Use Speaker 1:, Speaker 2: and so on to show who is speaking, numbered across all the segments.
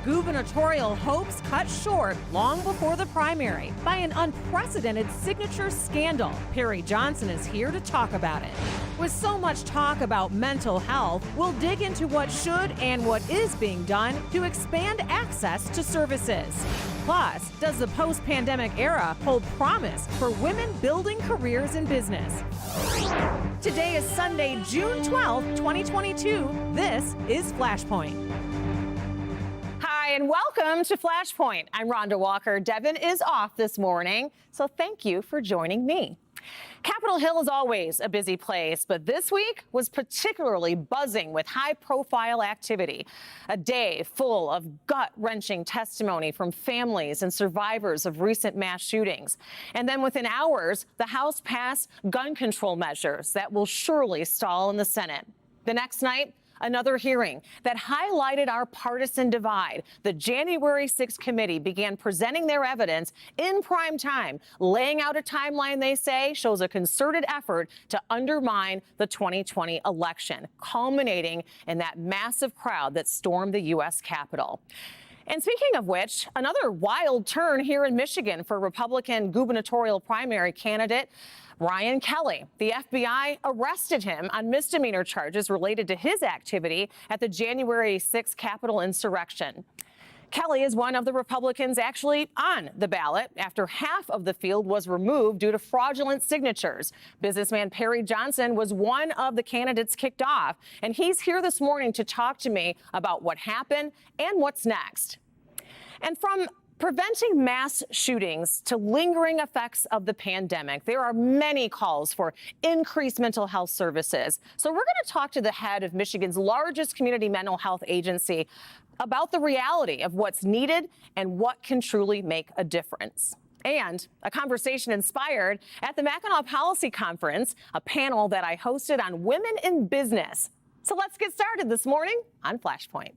Speaker 1: Gubernatorial hopes cut short long before the primary by an unprecedented signature scandal. Perry Johnson is here to talk about it. With so much talk about mental health, we'll dig into what should and what is being done to expand access to services. Plus, does the post-pandemic era hold promise for women building careers in business? Today is Sunday, June 12, 2022. This is Flashpoint. Hi, and welcome to Flashpoint. I'm Rhonda Walker. Devin is off this morning, so thank you for joining me. Capitol Hill is always a busy place, but this week was particularly buzzing with high-profile activity. A day full of gut-wrenching testimony from families and survivors of recent mass shootings. And then within hours, the House passed gun control measures that will surely stall in the Senate. The next night, another hearing that highlighted our partisan divide. The January 6th committee began presenting their evidence in prime time, laying out a timeline they say shows a concerted effort to undermine the 2020 election, culminating in that massive crowd that stormed the U.S. Capitol. And speaking of which, another wild turn here in Michigan for Republican gubernatorial primary candidate Ryan Kelley. The FBI arrested him on misdemeanor charges related to his activity at the January 6th Capitol insurrection. Kelley is one of the Republicans actually on the ballot after half of the field was removed due to fraudulent signatures. Businessman Perry Johnson was one of the candidates kicked off, and he's here this morning to talk to me about what happened and what's next. And from preventing mass shootings to lingering effects of the pandemic, there are many calls for increased mental health services. So we're going to talk to the head of Michigan's largest community mental health agency about the reality of what's needed and what can truly make a difference. And a conversation inspired at the Mackinac Policy Conference, a panel that I hosted on women in business. So let's get started this morning on Flashpoint.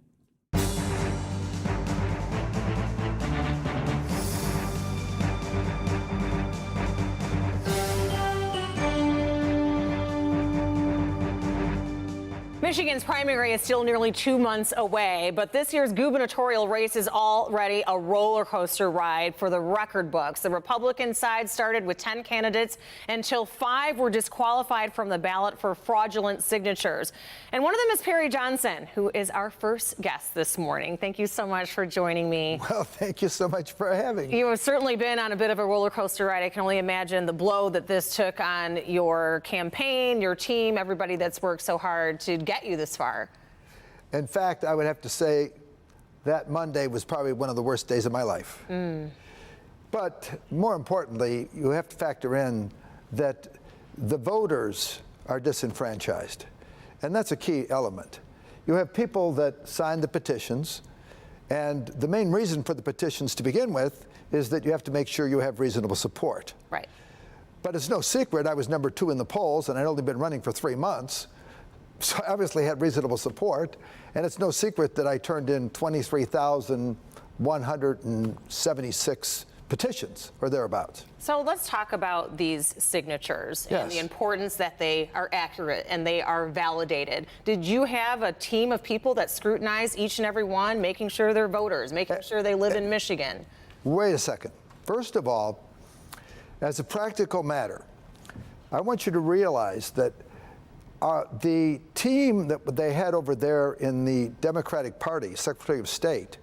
Speaker 1: Michigan's primary is still nearly 2 months away, but this year's gubernatorial race is already a roller coaster ride for the record books. The Republican side started with 10 candidates until 5 were disqualified from the ballot for fraudulent signatures. And one of them is Perry Johnson, who is our first guest this morning. Thank you so much for joining me.
Speaker 2: Well, thank you so much for having me.
Speaker 1: You have certainly been on a bit of a roller coaster ride. I can only imagine the blow that this took on your campaign, your team, everybody that's worked so hard to get you this far.
Speaker 2: In fact, I would have to say that Monday was probably one of the worst days of my life. But more importantly, you have to factor in that the voters are disenfranchised. And that's a key element. You have people that signed the petitions, and the main reason for the petitions to begin with is that you have to make sure you have reasonable support.
Speaker 1: Right.
Speaker 2: But it's no secret I was number 2 in the polls, and I'd only been running for 3 months. So I obviously had reasonable support, and it's no secret that I turned in 23,176 petitions or thereabouts.
Speaker 1: So let's talk about these signatures and the importance that they are accurate and they are validated. Did you have a team of people that scrutinize each and every one, making sure they're voters, making sure they live in Michigan?
Speaker 2: Wait a second. First of all, as a practical matter, I want you to realize that the team that they had over there in the Democratic Party, Secretary of State,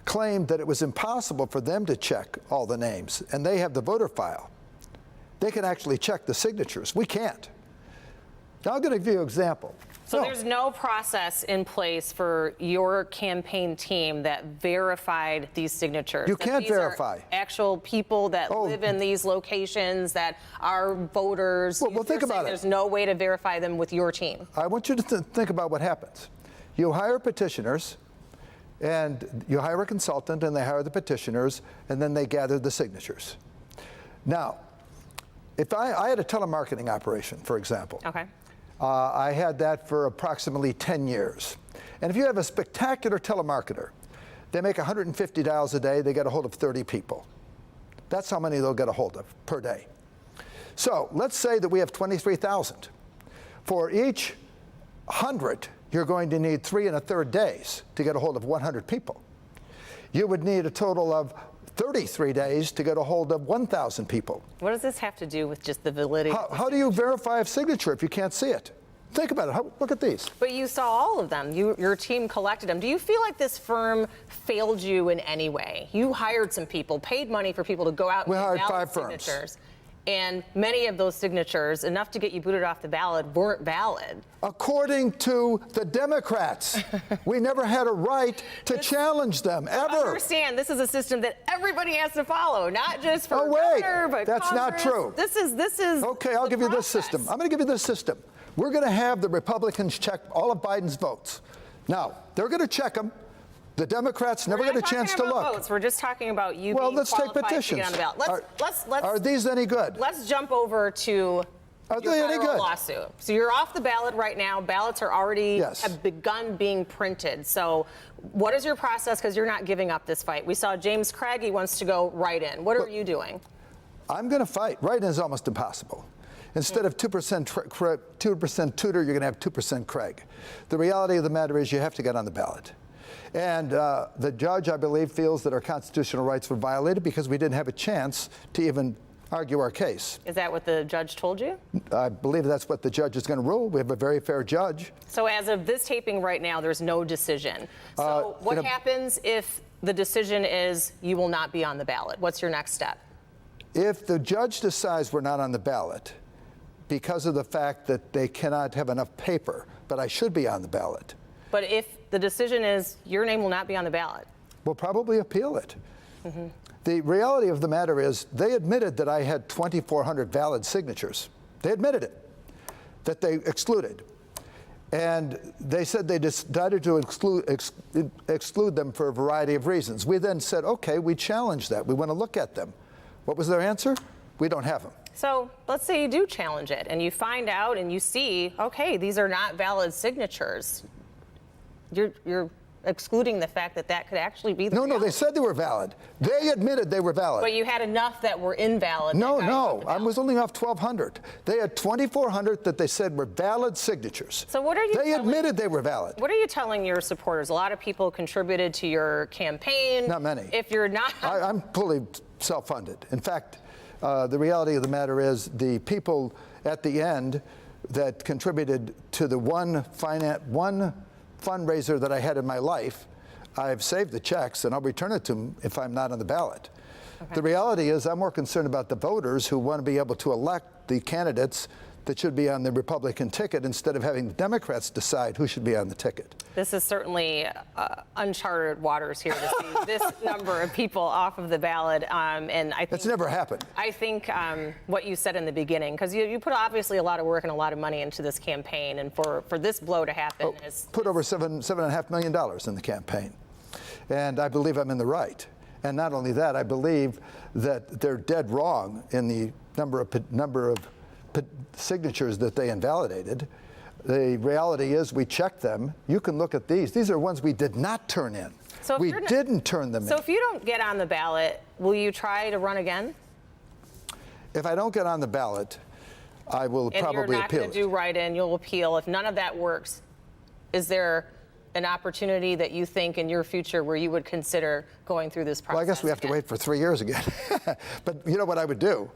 Speaker 2: claimed that it was impossible for them to check all the names, and they have the voter file. They can actually check the signatures. We can't. Now, I'm going to give you an example.
Speaker 1: So there's no process in place for your campaign team that verified these signatures?
Speaker 2: You can't verify.
Speaker 1: Actual people that live in these locations that are voters?
Speaker 2: Well, think about it.
Speaker 1: There's no way to verify them with your team?
Speaker 2: I want you to think about what happens. You hire petitioners, and you hire a consultant, and they hire the petitioners, and then they gather the signatures. Now, if I had a telemarketing operation, for example.
Speaker 1: Okay.
Speaker 2: I had that for approximately 10 years. And if you have a spectacular telemarketer, they make 150 dials a day, they get a hold of 30 people. That's how many they'll get a hold of per day. So let's say that we have 23,000. For each 100, you're going to need 3 1/3 days to get a hold of 100 people. you would need a total of 33 days to get a hold of 1,000 people.
Speaker 3: What does this have to do with just the validity?
Speaker 2: How do you verify a signature if you can't see it? Think about it. Look at these.
Speaker 3: But you saw all of them. Your team collected them. Do you feel like this firm failed you in any way? You hired some people, paid money for people to go out and
Speaker 2: hired
Speaker 3: valid
Speaker 2: 5 firms.
Speaker 3: signatures. And many of those signatures, enough to get you booted off the ballot, weren't valid.
Speaker 2: According to the Democrats, we never had a right to challenge them, ever.
Speaker 3: I understand this is a system that everybody has to follow, not just for governor, but
Speaker 2: that's
Speaker 3: Congress.
Speaker 2: not true.
Speaker 3: This is
Speaker 2: okay. I'll give you this system. I'm going to give you this system. We're going to have the Republicans check all of Biden's votes. Now they're going to check them. The Democrats never get a chance to look.
Speaker 3: Votes. We're just talking about you
Speaker 2: well,
Speaker 3: being
Speaker 2: let's take
Speaker 3: qualified
Speaker 2: petitions.
Speaker 3: to get on the ballot. Let's
Speaker 2: are these any good?
Speaker 3: Let's jump over to
Speaker 2: Are
Speaker 3: your
Speaker 2: they any
Speaker 3: federal
Speaker 2: good?
Speaker 3: lawsuit. So you're off the ballot right now. Ballots are already have begun being printed. So what is your process? Because you're not giving up this fight. We saw James Craigie wants to go write-in. What are you doing?
Speaker 2: I'm going to fight. Write-in is almost impossible. Instead of 2% 2% Tudor, you're going to have 2% Craig. The reality of the matter is you have to get on the ballot. And the judge, I believe, feels that our constitutional rights were violated because we didn't have a chance to even argue our case.
Speaker 3: Is that what the judge told you?
Speaker 2: I believe that's what the judge is going to rule. We have a very fair judge.
Speaker 3: So as of this taping right now, there's no decision. So what happens if the decision is you will not be on the ballot? What's your next step?
Speaker 2: If the judge decides we're not on the ballot because of the fact that they cannot have enough paper, but I should be on the ballot.
Speaker 3: But if the decision is your name will not be on the ballot?
Speaker 2: We'll probably appeal it. Mm-hmm. The reality of the matter is they admitted that I had 2,400 valid signatures. They admitted it, that they excluded. And they said they decided to exclude them for a variety of reasons. We then said, okay, we challenge that. We want to look at them. What was their answer? We don't have them.
Speaker 3: So let's say you do challenge it and you find out and you see, okay, these are not valid signatures. You're excluding the fact that that could actually be the reality.
Speaker 2: No, they said they were valid. They admitted they were valid.
Speaker 3: But you had enough that were invalid.
Speaker 2: No, I was only off 1,200. They had 2,400 that they said were valid signatures.
Speaker 3: So what are you
Speaker 2: They admitted they were valid.
Speaker 3: What are you telling your supporters? A lot of people contributed to your campaign.
Speaker 2: Not many.
Speaker 3: If you're not...
Speaker 2: I'm fully self-funded. In fact, the reality of the matter is the people at the end that contributed to the one fundraiser that I had in my life, I've saved the checks and I'll return it to them if I'm not on the ballot. Okay. The reality is I'm more concerned about the voters who want to be able to elect the candidates that should be on the Republican ticket instead of having the Democrats decide who should be on the ticket.
Speaker 3: This is certainly uncharted waters here to see this number of people off of the ballot. And I think
Speaker 2: it's never happened.
Speaker 3: I think what you said in the beginning, because you put obviously a lot of work and a lot of money into this campaign, and for this blow to happen is
Speaker 2: put over $7.5 million in the campaign, and I believe I'm in the right. And not only that, I believe that they're dead wrong in the number of signatures that they invalidated. The reality is we checked them. You can look at these. These are ones we did not turn in.
Speaker 3: So
Speaker 2: we didn't turn them in.
Speaker 3: So if you don't get on the ballot, will you try to run again?
Speaker 2: If I don't get on the ballot, I will probably appeal.
Speaker 3: And you're not going to do write-in, you'll appeal. If none of that works, is there an opportunity that you think in your future where you would consider going through this process?
Speaker 2: Well, I guess we have to wait for 3 years again. But you know what I would do?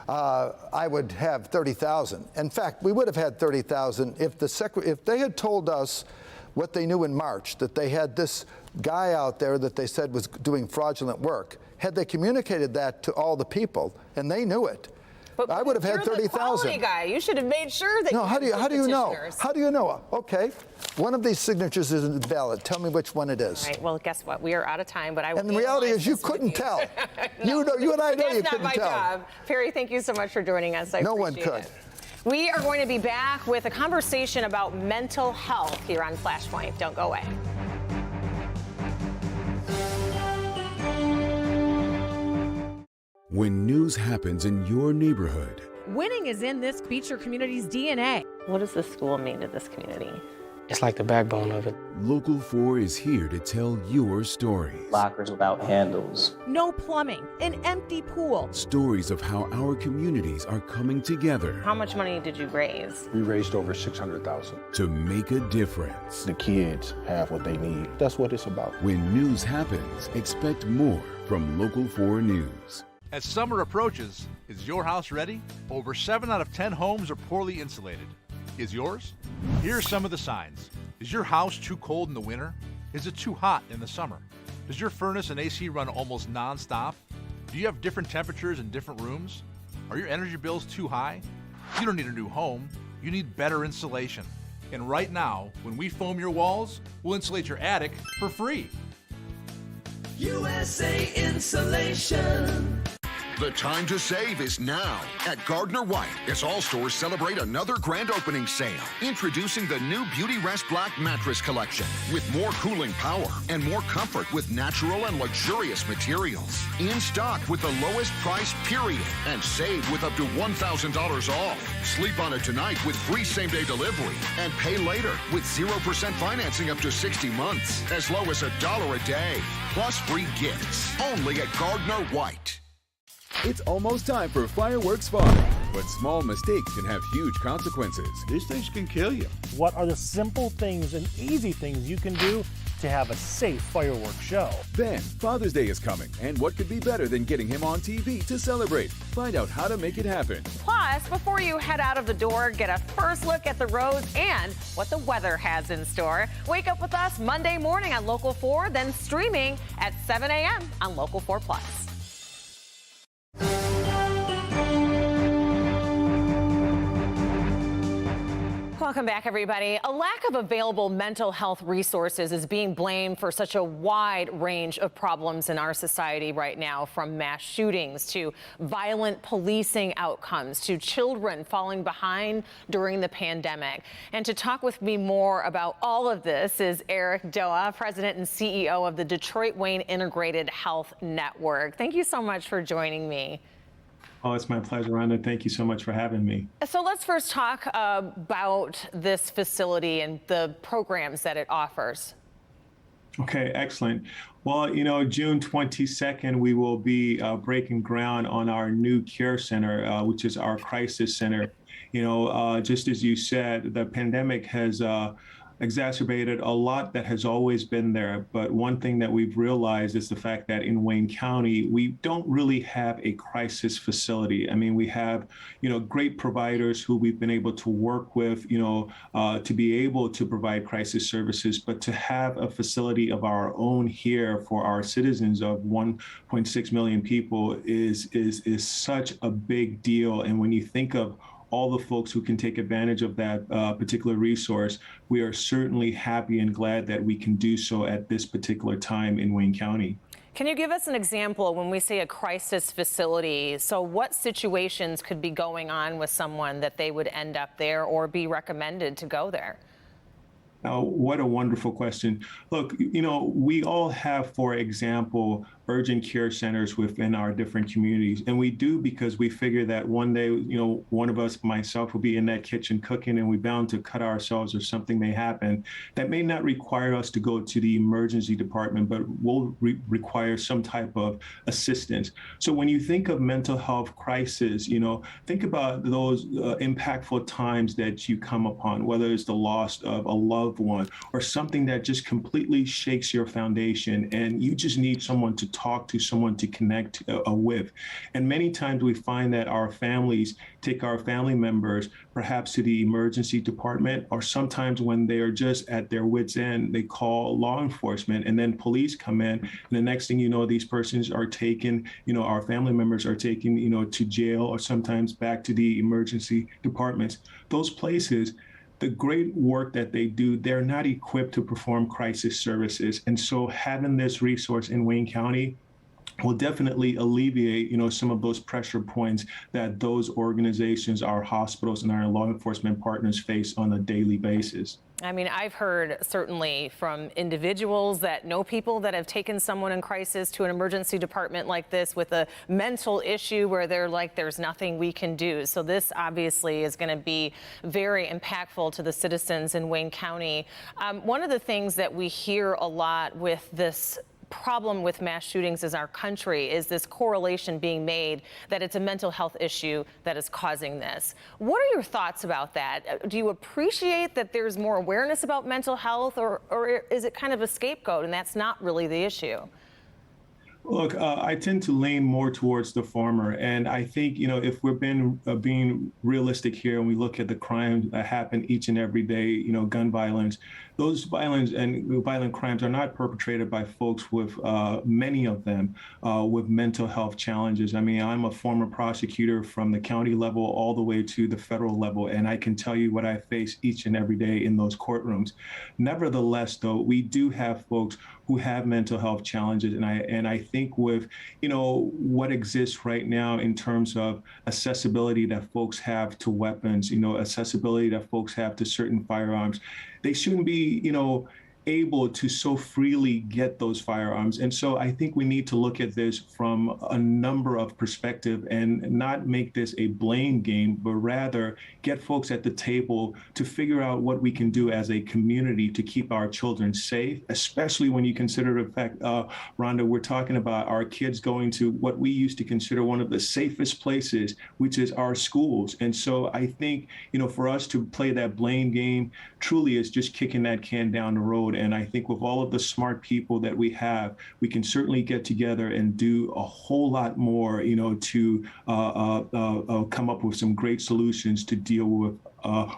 Speaker 2: I would have 30,000. In fact, we would have had 30,000 if they had told us what they knew in March, that they had this guy out there that they said was doing fraudulent work. Had they communicated that to all the people, and they knew it,
Speaker 3: but
Speaker 2: I would have had 30,000.
Speaker 3: You're the quality guy. You should have made sure that.
Speaker 2: No, how do you know? How do you know? Okay, one of these signatures isn't valid. Tell me which one it is.
Speaker 3: All right. Well, guess what? We are out of time, but I.
Speaker 2: And the reality is, you couldn't tell. No, you and I know you couldn't tell.
Speaker 3: That's not my job. Perry, thank you so much for joining us.
Speaker 2: No one could.
Speaker 3: We are going to be back with a conversation about mental health here on Flashpoint. Don't go away.
Speaker 4: When news happens in your neighborhood,
Speaker 1: Winning is in this Beecher community's DNA.
Speaker 3: What does this school mean to this community?
Speaker 5: It's like the backbone of it.
Speaker 4: Local 4 is here to tell your stories.
Speaker 6: Lockers without handles.
Speaker 1: No plumbing, an empty pool.
Speaker 4: Stories of how our communities are coming together.
Speaker 3: How much money did you raise?
Speaker 7: We raised over $600,000.
Speaker 4: To make a difference.
Speaker 7: The kids have what they need. That's what it's about.
Speaker 4: When news happens, expect more from Local 4 News.
Speaker 8: As summer approaches, is your house ready? Over 7 out of 10 homes are poorly insulated. Is yours? Here are some of the signs. Is your house too cold in the winter? Is it too hot in the summer? Does your furnace and AC run almost non-stop? Do you have different temperatures in different rooms? Are your energy bills too high? You don't need a new home. You need better insulation. And right now, when we foam your walls, we'll insulate your attic for free.
Speaker 9: USA Insulation.
Speaker 10: The time to save is now at Gardner White as all stores celebrate another grand opening sale. Introducing the new Beauty Rest Black Mattress Collection with more cooling power and more comfort with natural and luxurious materials. In stock with the lowest price period and save with up to $1,000 off. Sleep on it tonight with free same-day delivery and pay later with 0% financing up to 60 months as low as $1 a day. Plus free gifts only at Gardner White.
Speaker 4: It's almost time for fireworks fun, but small mistakes can have huge consequences.
Speaker 11: These things can kill you.
Speaker 12: What are the simple things and easy things you can do to have a safe fireworks show?
Speaker 4: Then, Father's Day is coming, and what could be better than getting him on TV to celebrate? Find out how to make it happen.
Speaker 1: Plus, before you head out of the door, get a first look at the roads and what the weather has in store. Wake up with us Monday morning on Local 4, then streaming at 7 a.m. on Local 4 Plus. Welcome back, everybody. A lack of available mental health resources is being blamed for such a wide range of problems in our society right now, from mass shootings to violent policing outcomes to children falling behind during the pandemic. And to talk with me more about all of this is Eric Doa, President and CEO of the Detroit Wayne Integrated Health Network. Thank you so much for joining me.
Speaker 13: Oh, it's my pleasure, Rhonda. Thank you so much for having me.
Speaker 1: So let's first talk about this facility and the programs that it offers.
Speaker 13: Okay, excellent. Well, you know, June 22nd, we will be breaking ground on our new care center, which is our crisis center. You know, just as you said, the pandemic has exacerbated a lot that has always been there. But one thing that we've realized is the fact that in Wayne County, we don't really have a crisis facility. I mean, we have, you know, great providers who we've been able to work with, you know, to be able to provide crisis services, but to have a facility of our own here for our citizens of 1.6 million people is such a big deal. And when you think of all the folks who can take advantage of that particular resource, we are certainly happy and glad that we can do so at this particular time in Wayne County.
Speaker 1: Can you give us an example when we say a crisis facility? So what situations could be going on with someone that they would end up there or be recommended to go there?
Speaker 13: What a wonderful question. Look, you know, we all have, for example, urgent care centers within our different communities. And we do because we figure that one day, you know, one of us, myself, will be in that kitchen cooking and we're bound to cut ourselves or something may happen. That may not require us to go to the emergency department, but will require some type of assistance. So when you think of mental health crisis, you know, think about those impactful times that you come upon, whether it's the loss of a loved one or something that just completely shakes your foundation and you just need someone to talk to, someone to connect with. And many times we find that our families take our family members perhaps to the emergency department, or sometimes when they are just at their wits' end, they call law enforcement and then police come in. And the next thing you know, these persons are taken, you know, our family members are taken, you know, to jail or sometimes back to the emergency departments. Those places, the great work that they do, they're not equipped to perform crisis services. And so having this resource in Wayne County will definitely alleviate, some of those pressure points that those organizations, our hospitals, and our law enforcement partners face on a daily basis.
Speaker 3: I mean, I've heard certainly from individuals that know people that have taken someone in crisis to an emergency department like this with a mental issue where they're like, there's nothing we can do. So this obviously is going to be very impactful to the citizens in Wayne County. One of the things that we hear a lot with this problem with mass shootings in our country is this correlation being made that it's a mental health issue that is causing this. What are your thoughts about that? Do you appreciate that there's more awareness about mental health, or is it kind of a scapegoat and that's not really the issue?
Speaker 13: Look, I tend to lean more towards the former. And I think, if we're being realistic here and we look at the crimes that happen each and every day, gun violence, those violence and violent crimes are not perpetrated by folks with, many of them, with mental health challenges. I mean, I'm a former prosecutor from the county level all the way to the federal level, and I can tell you what I face each and every day in those courtrooms. Nevertheless, though, we do have folks who have mental health challenges, and I think with what exists right now in terms of accessibility that folks have to weapons, accessibility that folks have to certain firearms, they shouldn't be able to so freely get those firearms. And so I think we need to look at this from a number of perspectives and not make this a blame game, but rather get folks at the table to figure out what we can do as a community to keep our children safe, especially when you consider the fact, Rhonda, we're talking about our kids going to what we used to consider one of the safest places, which is our schools. And so I think, for us to play that blame game truly is just kicking that can down the road. And I think with all of the smart people that we have, we can certainly get together and do a whole lot more, to come up with some great solutions to deal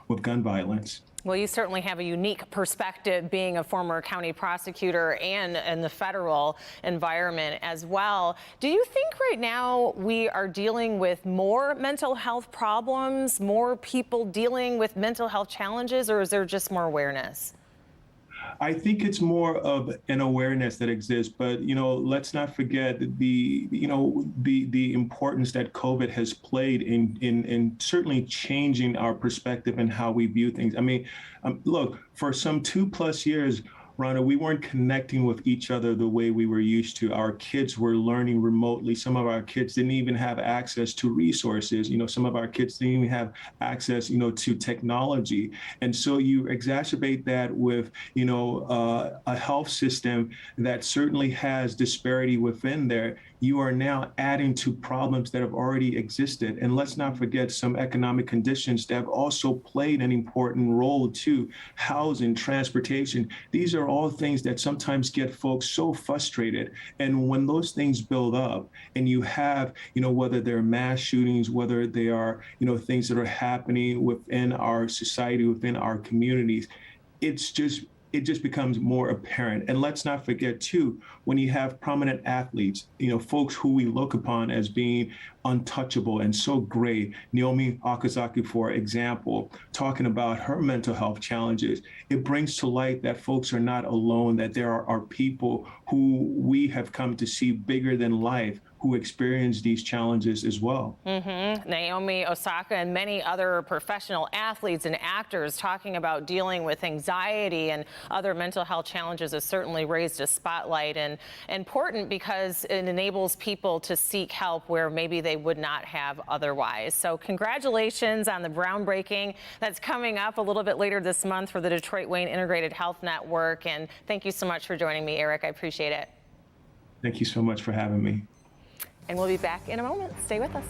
Speaker 13: with gun violence.
Speaker 3: Well, you certainly have a unique perspective being a former county prosecutor and in the federal environment as well. Do you think right now we are dealing with more mental health problems, more people dealing with mental health challenges, or is there just more awareness?
Speaker 13: I think it's more of an awareness that exists, but let's not forget the importance that COVID has played in certainly changing our perspective and how we view things. I mean, look, for some 2+ years, Rhonda, we weren't connecting with each other the way we were used to. Our kids were learning remotely. Some of our kids didn't even have access to resources. Some of our kids didn't even have access, to technology. And so you exacerbate that with, a health system that certainly has disparity within there. You are now adding to problems that have already existed. And let's not forget some economic conditions that have also played an important role too. Housing, transportation, these are all things that sometimes get folks so frustrated. And when those things build up and you have, whether they're mass shootings, whether they are, things that are happening within our society, within our communities, it just becomes more apparent. And let's not forget too, when you have prominent athletes, folks who we look upon as being untouchable and so great, Naomi Okazaki, for example, talking about her mental health challenges, it brings to light that folks are not alone, that there are people who we have come to see bigger than life, who experience these challenges as well.
Speaker 3: Naomi Osaka and many other professional athletes and actors talking about dealing with anxiety and other mental health challenges has certainly raised a spotlight, and important because it enables people to seek help where maybe they would not have otherwise. So congratulations on the groundbreaking that's coming up a little bit later this month for the Detroit Wayne Integrated Health Network. And thank you so much for joining me, Eric. I appreciate it.
Speaker 13: Thank you so much for having me.
Speaker 3: And we'll be back in a moment. Stay with us.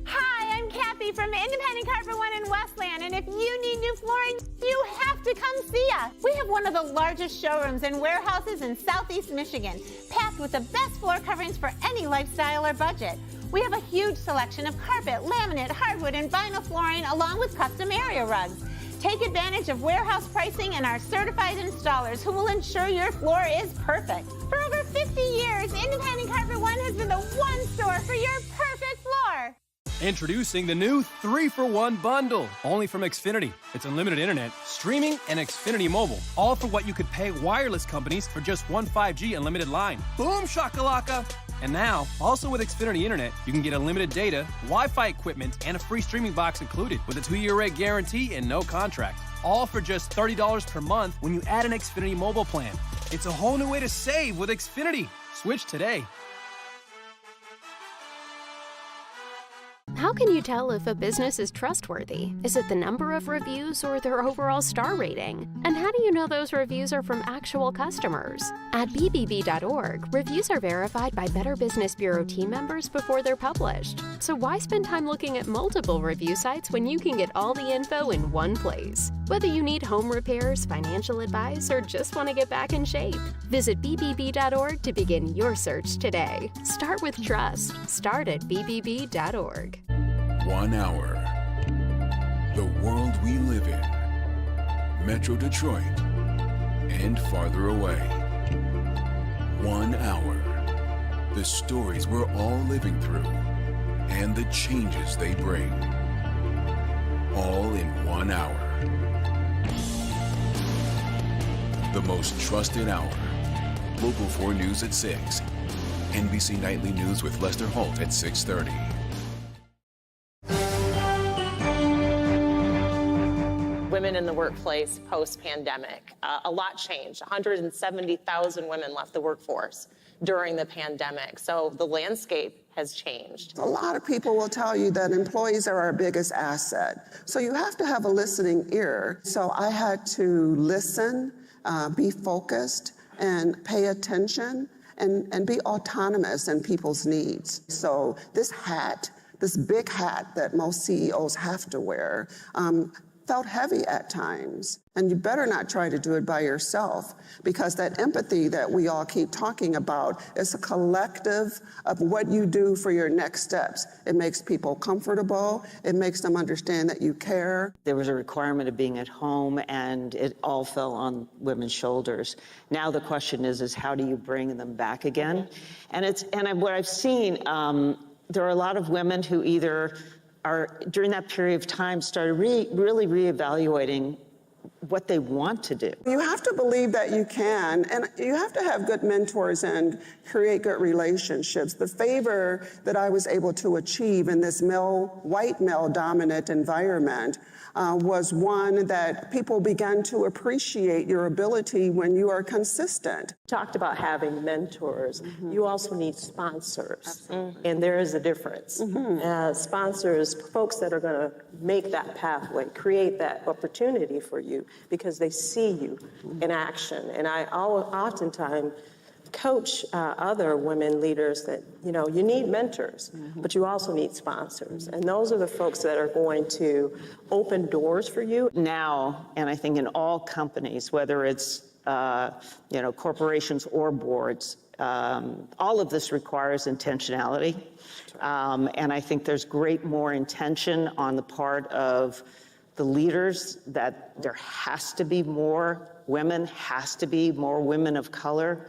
Speaker 5: Hi, I'm Kathy from Independent Carpet One in Westland, and if you need new flooring, you have to come see us. We have one of the largest showrooms and warehouses in Southeast Michigan, packed with the best floor coverings for any lifestyle or budget. We have a huge selection of carpet, laminate, hardwood, and vinyl flooring, along with custom area rugs. Take advantage of warehouse pricing and our certified installers who will ensure your floor is perfect. For over 50 years, Independent Carpet One has been the one store for your perfect floor.
Speaker 11: Introducing the new 3-for-1 bundle, only from Xfinity. It's unlimited internet, streaming, and Xfinity Mobile, all for what you could pay wireless companies for just one 5G unlimited line. Boom shakalaka! And now, also with Xfinity Internet, you can get unlimited data, Wi-Fi equipment, and a free streaming box included with a 2-year rate guarantee and no contract. All for just $30 per month when you add an Xfinity mobile plan. It's a whole new way to save with Xfinity. Switch today.
Speaker 14: How can you tell if a business is trustworthy? Is it the number of reviews or their overall star rating? And how do you know those reviews are from actual customers? At BBB.org, reviews are verified by Better Business Bureau team members before they're published. So why spend time looking at multiple review sites when you can get all the info in one place? Whether you need home repairs, financial advice, or just want to get back in shape, visit BBB.org to begin your search today. Start with trust. Start at BBB.org.
Speaker 4: 1 hour. The world we live in. Metro Detroit and farther away. 1 hour. The stories we're all living through and the changes they bring. All in 1 hour. The most trusted hour. Local 4 News at 6. NBC Nightly News with Lester Holt at 6:30.
Speaker 3: Women in the workplace post-pandemic. A lot changed. 170,000 women left the workforce during the pandemic. So the landscape has changed.
Speaker 15: A lot of people will tell you that employees are our biggest asset. So you have to have a listening ear. So I had to listen, be focused, and pay attention, and be autonomous in people's needs. So this hat, this big hat that most CEOs have to wear, felt heavy at times. And you better not try to do it by yourself, because that empathy that we all keep talking about is a collective of what you do for your next steps. It makes people comfortable. It makes them understand that you care.
Speaker 16: There was a requirement of being at home, and it all fell on women's shoulders. Now the question is how do you bring them back again? And what I've seen, there are a lot of women who either are, during that period of time, started really reevaluating what they want to do.
Speaker 15: You have to believe that you can, and you have to have good mentors and create good relationships. The favor that I was able to achieve in this white male-dominant environment was one that people began to appreciate your ability when you are consistent.
Speaker 17: Talked about having mentors. You also need sponsors, and there is a difference. Sponsors, folks that are going to make that pathway, create that opportunity for you because they see you in action. And I oftentimes coach other women leaders that, you need mentors, but you also need sponsors. And those are the folks that are going to open doors for you.
Speaker 16: Now, and I think in all companies, whether it's, corporations or boards, all of this requires intentionality. And I think there's more intention on the part of the leaders that there has to be more women, has to be more women of color.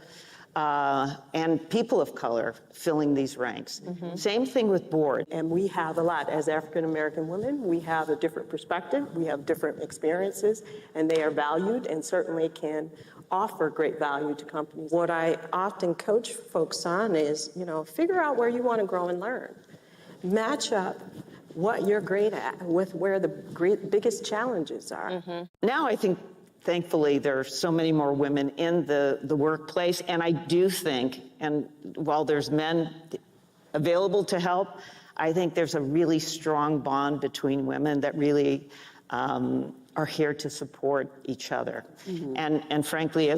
Speaker 16: And people of color filling these ranks. Same thing with board.
Speaker 17: And we have a lot. As African-American women, we have a different perspective, we have different experiences, and they are valued and certainly can offer great value to companies. What I often coach folks on is, figure out where you want to grow and learn. Match up what you're great at with where the biggest challenges are.
Speaker 16: Now I think, thankfully, there are so many more women in the workplace. And I do think, and while there's men available to help, I think there's a really strong bond between women that really are here to support each other. And frankly,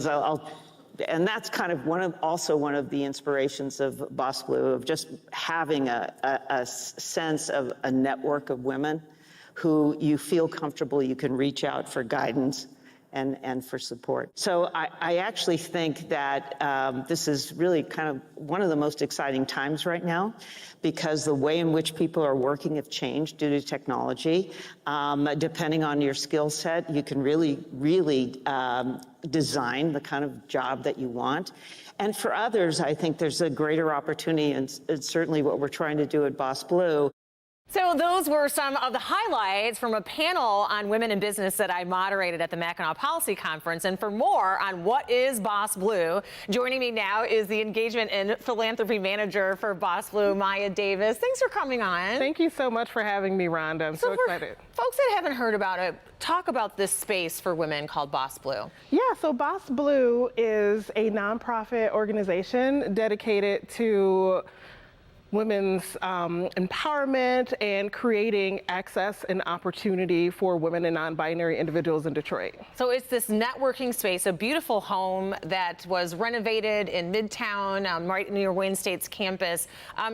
Speaker 16: and that's kind of one of the inspirations of Boss Blue, of just having a sense of a network of women who you feel comfortable you can reach out for guidance and for support. So I actually think that this is really kind of one of the most exciting times right now, because the way in which people are working have changed due to technology. Depending on your skill set, you can really design the kind of job that you want. And for others, I think there's a greater opportunity, and it's certainly what we're trying to do at Boss Blue.
Speaker 3: So those were some of the highlights from a panel on women in business that I moderated at the Mackinac Policy Conference. And for more on what is Boss Blue, joining me now is the Engagement and Philanthropy Manager for Boss Blue, Maya Davis. Thanks for coming on.
Speaker 18: Thank you so much for having me, Rhonda. I'm so excited.
Speaker 3: Folks that haven't heard about it, talk about this space for women called Boss Blue.
Speaker 18: Yeah, so Boss Blue is a nonprofit organization dedicated to women's empowerment and creating access and opportunity for women and non-binary individuals in Detroit.
Speaker 3: So it's this networking space, a beautiful home that was renovated in Midtown, right near Wayne State's campus.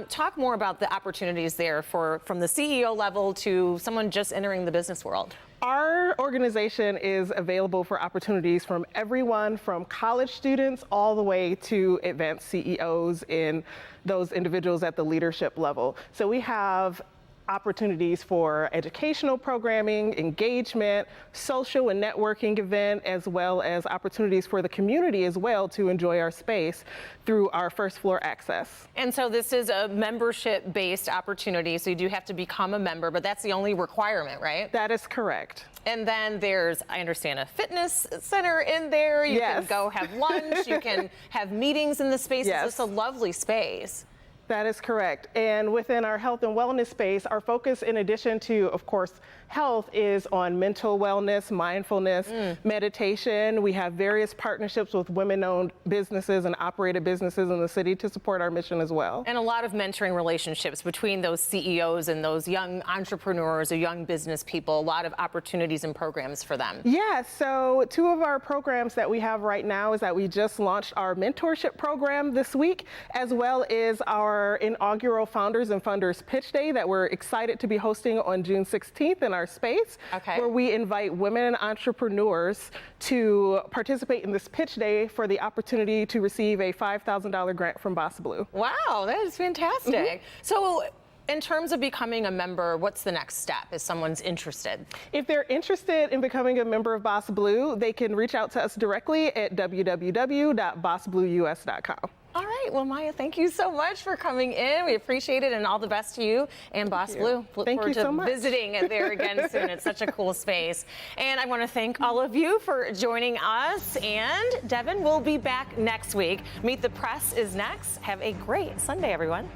Speaker 3: Talk more about the opportunities there from the CEO level to someone just entering the business world.
Speaker 18: Our organization is available for opportunities from everyone from college students all the way to advanced CEOs and those individuals at the leadership level. So we have opportunities for educational programming, engagement, social and networking event, as well as opportunities for the community as well to enjoy our space through our first floor access.
Speaker 3: And so this is a membership-based opportunity, so you do have to become a member, but that's the only requirement, right?
Speaker 18: That is correct.
Speaker 3: And then there's, I understand, a fitness center in there. You can go have lunch. You can have meetings in the space.
Speaker 18: Yes.
Speaker 3: It's a lovely space.
Speaker 18: That is correct. And within our health and wellness space, our focus, in addition to, of course, health, is on mental wellness, mindfulness, meditation. We have various partnerships with women-owned businesses and operated businesses in the city to support our mission as well.
Speaker 3: And a lot of mentoring relationships between those CEOs and those young entrepreneurs or young business people, a lot of opportunities and programs for them.
Speaker 18: Yeah, so two of our programs that we have right now is that we just launched our mentorship program this week, as well as our inaugural Founders and Funders Pitch Day that we're excited to be hosting on June 16th in our space, where we invite women and entrepreneurs to participate in this pitch day for the opportunity to receive a $5,000 grant from Boss Blue.
Speaker 3: Wow, that is fantastic. So in terms of becoming a member, what's the next step if someone's interested?
Speaker 18: If they're interested in becoming a member of Boss Blue, they can reach out to us directly at www.bossblueus.com.
Speaker 3: All right. Well, Maya, thank you so much for coming in. We appreciate it, and all the best to you and Boss Blue. Look forward to visiting it there again soon. It's such a cool space. And I want to thank all of you for joining us. And Devin will be back next week. Meet the Press is next. Have a great Sunday, everyone.